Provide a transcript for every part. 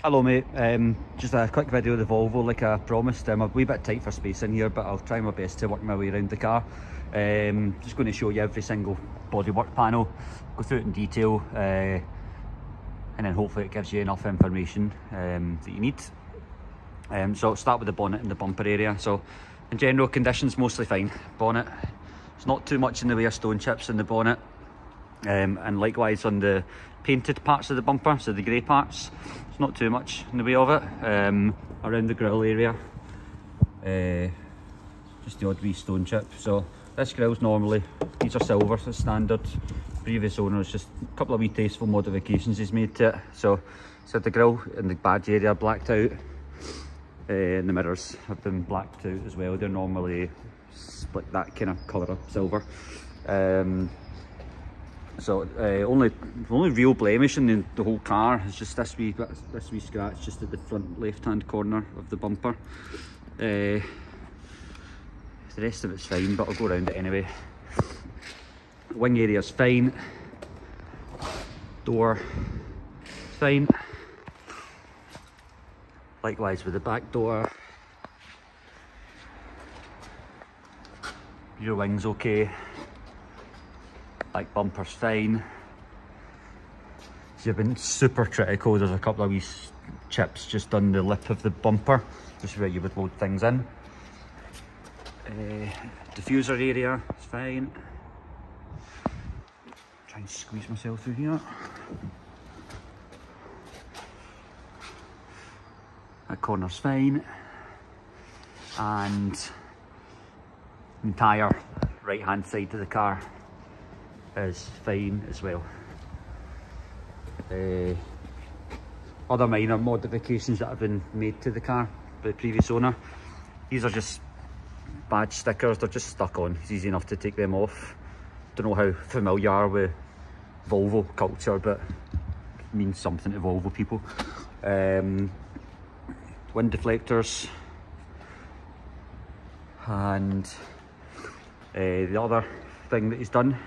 Hello mate, just a quick video of the Volvo like I promised. I'm a wee bit tight for space in here, but I'll try my best to work my way around the car. Just going to show you every single bodywork panel, go through it in detail, and then hopefully it gives you enough information that you need. So I'll start with the bonnet and the bumper area. So in general conditions, mostly fine. Bonnet, there's not too much in the way of stone chips in the bonnet, and likewise on the painted parts of the bumper, so the grey parts, it's not too much in the way of it. Around the grille area, just the odd wee stone chip. So this grille's normally, these are silver, so standard. Previous owners, just a couple of wee tasteful modifications he's made to it. So the grille and the badge area blacked out, and the mirrors have been blacked out as well. They're normally split that kind of colour of silver. So only real blemish in the whole car is just this wee scratch just at the front left hand corner of the bumper. The rest of it's fine, but I'll go around it anyway. Wing area's fine, door fine, likewise with the back door. Your wing's okay. Like bumper's fine. So you've been super critical. There's a couple of wee chips just on the lip of the bumper, just where you would load things in. Diffuser area is fine. Try and squeeze myself through here. That corner's fine, and the entire right hand side of the car is fine as well. Other minor modifications that have been made to the car by the previous owner, these are just badge stickers, they're just stuck on. It's easy enough to take them off. Don't know how familiar you are with Volvo culture, but it means something to Volvo people. Wind deflectors, and the other thing that he's done,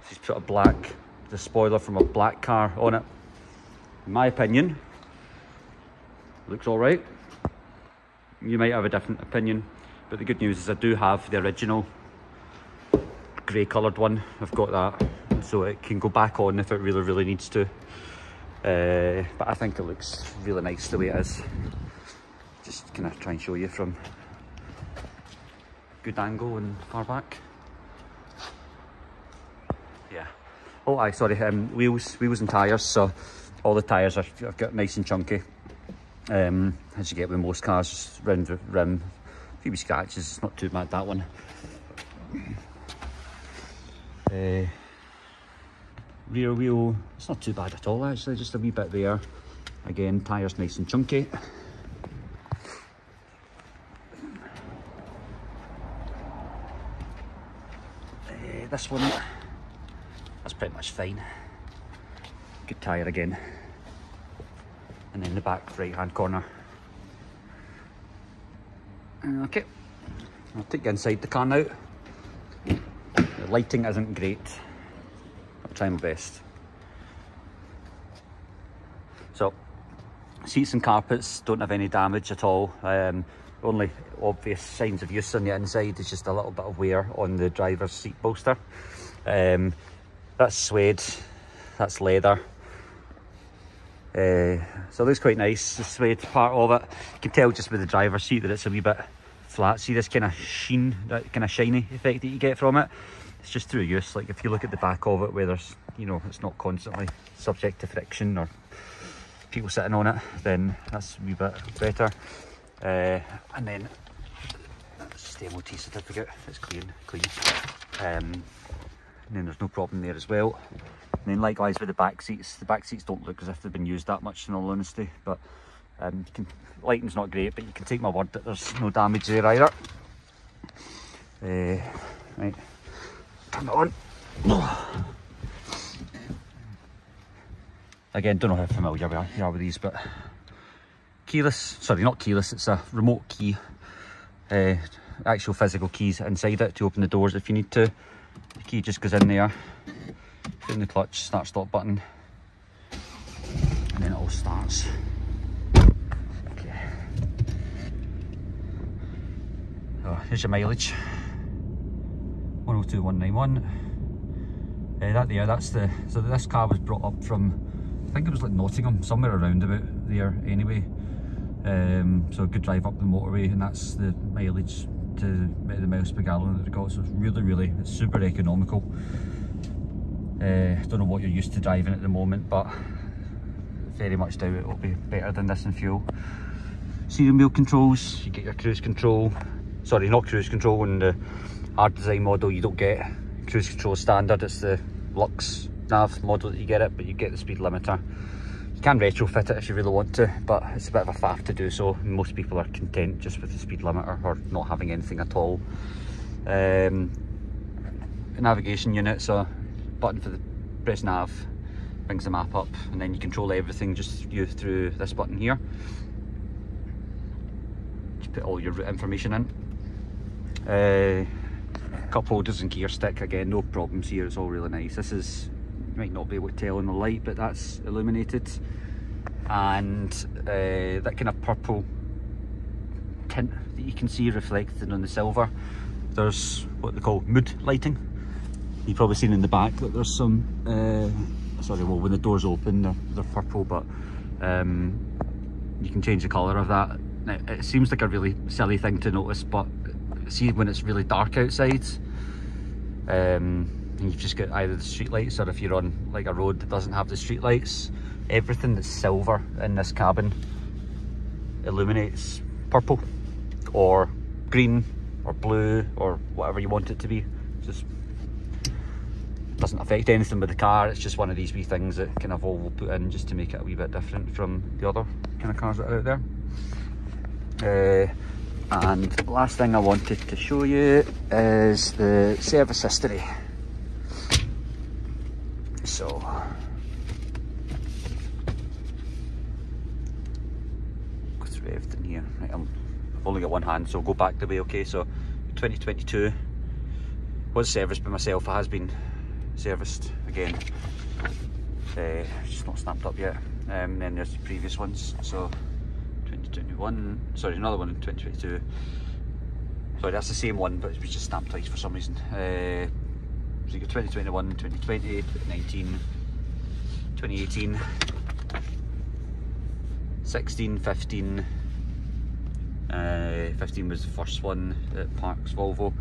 he's put the spoiler from a black car on it. In my opinion, looks all right. You might have a different opinion, but the good news is I do have the original grey coloured one. I've got that, so it can go back on if it really needs to. But I think it looks really nice the way it is. Just kind of try and show you from good angle and far back. Yeah. Oh, aye, sorry. Wheels and tyres. So all the tyres I've got nice and chunky. As you get with most cars, just round the rim, a few scratches. It's not too bad, that one. Rear wheel, it's not too bad at all actually. Just a wee bit there. Again, tyres nice and chunky. This one, that's pretty much fine. Good tyre again. And then the back right hand corner. Okay, I'll take you inside the car now. The lighting isn't great. I'll try my best. So, seats and carpets don't have any damage at all. Only obvious signs of use on the inside is just a little bit of wear on the driver's seat bolster. That's suede, that's leather. So it looks quite nice, the suede part of it. You can tell just with the driver's seat that it's a wee bit flat. See this kind of sheen, that kind of shiny effect that you get from it? It's just through use. Like if you look at the back of it where there's, you know, it's not constantly subject to friction or people sitting on it, then that's a wee bit better. And then that's just the MOT certificate, it's clean. And then there's no problem there as well. And then likewise with the back seats don't look as if they've been used that much, in all honesty, but lighting's not great, but you can take my word that there's no damage there either. Right, turn it on. Again, don't know how familiar you are with these, but keyless, sorry, not keyless, it's a remote key. Actual physical keys inside it to open the doors if you need to. The key just goes in there, put in the clutch, start stop button, and then it all starts. here's your mileage. 102,191. So this car was brought up from, I think it was like Nottingham, somewhere around about there anyway. So a good drive up the motorway, and that's the mileage to the miles per gallon that it got. So it's really, it's super economical. Don't know what you're used to driving at the moment, but very much doubt it will be better than this in fuel. Steering wheel controls, you get your cruise control. Sorry, not cruise control. In the hard design model you don't get cruise control standard, it's the Lux nav model that you get it, but you get the speed limiter. You can retrofit it if you really want to, but it's a bit of a faff to do so. Most people are content just with the speed limiter or not having anything at all. Navigation unit, so button for the press nav, brings the map up, and then you control everything just through this button here. Just put all your route information in. Cup holders and gear stick, again no problems here, it's all really nice. This is, you might not be able to tell in the light, but that's illuminated, and that kind of purple tint that you can see reflected on the silver. There's what they call mood lighting. You've probably seen in the back that there's some sorry, well, when the doors open they're purple, but you can change the colour of that. Now, it seems like a really silly thing to notice, but see when it's really dark outside, you've just got either the street lights, or if you're on like a road that doesn't have the street lights, everything that's silver in this cabin illuminates purple or green or blue or whatever you want it to be. Just doesn't affect anything with the car, it's just one of these wee things that kind of Volvo put in just to make it a wee bit different from the other kind of cars that are out there. And last thing I wanted to show you is the service history. So go through everything here. Right, I've only got one hand, so I'll go back the way. Okay, so 2022 was serviced by myself. It has been serviced again, just not stamped up yet. And then there's the previous ones, so 2021, sorry, another one in 2022. Sorry, that's the same one, but it was just stamped twice for some reason. So you got 2021, 2020, 2019, 2018, 16, 15. 15 was the first one at Parks Volvo,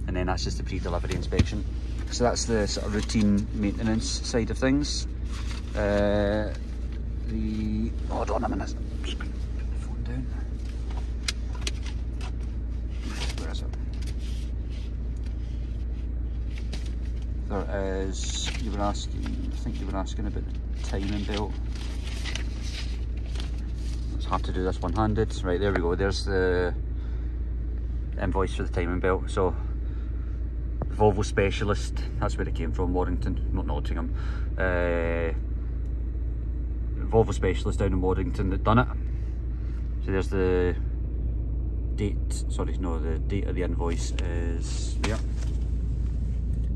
and then that's just the pre-delivery inspection. So that's the sort of routine maintenance side of things. Hold on a minute, I'm just going to put the phone down. Where is it? There is, I think you were asking about the timing belt. It's hard to do this one-handed. Right, there we go, there's the invoice for the timing belt. So Volvo Specialist, that's where it came from, Warrington, not Nottingham. Volvo Specialist down in Warrington that done it. So there's the date, sorry, no, the date of the invoice is there.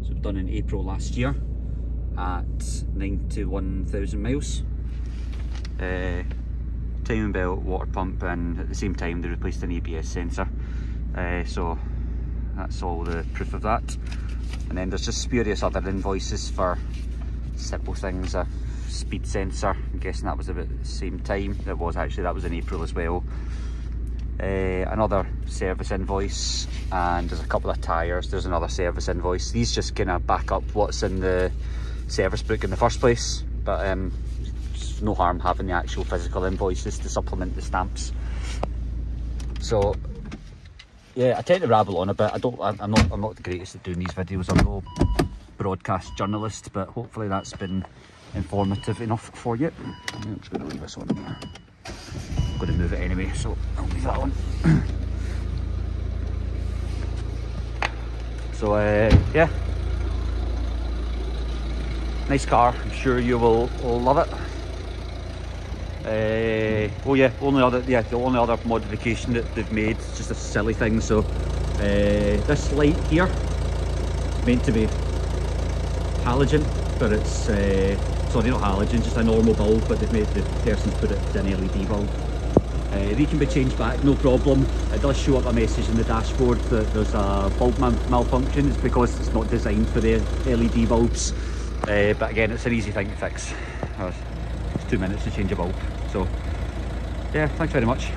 So done in April last year at 91,000 miles. Timing belt, water pump, and at the same time they replaced an ABS sensor. So that's all the proof of that. And then there's just spurious other invoices for simple things. A speed sensor, I'm guessing that was about the same time. That was in April as well. Another service invoice, and there's a couple of tyres. There's another service invoice. These just kind of back up what's in the service book in the first place, but there's no harm having the actual physical invoices to supplement the stamps. So yeah, I tend to rabble on a bit. I'm not the greatest at doing these videos. I'm no broadcast journalist, but hopefully that's been informative enough for you. I'm just going to leave this on there. I'm going to move it anyway, so I'll leave that on. So yeah, nice car. I'm sure you will love it. Oh yeah, the only other modification that they've made is just a silly thing. So this light here, meant to be halogen, but it's sorry, not halogen, just a normal bulb, but they've made the person's put it to an LED bulb. They can be changed back, no problem. It does show up a message in the dashboard that there's a bulb malfunction. It's because it's not designed for the LED bulbs. But again, it's an easy thing to fix. It's 2 minutes to change a bulb. So yeah, thanks very much.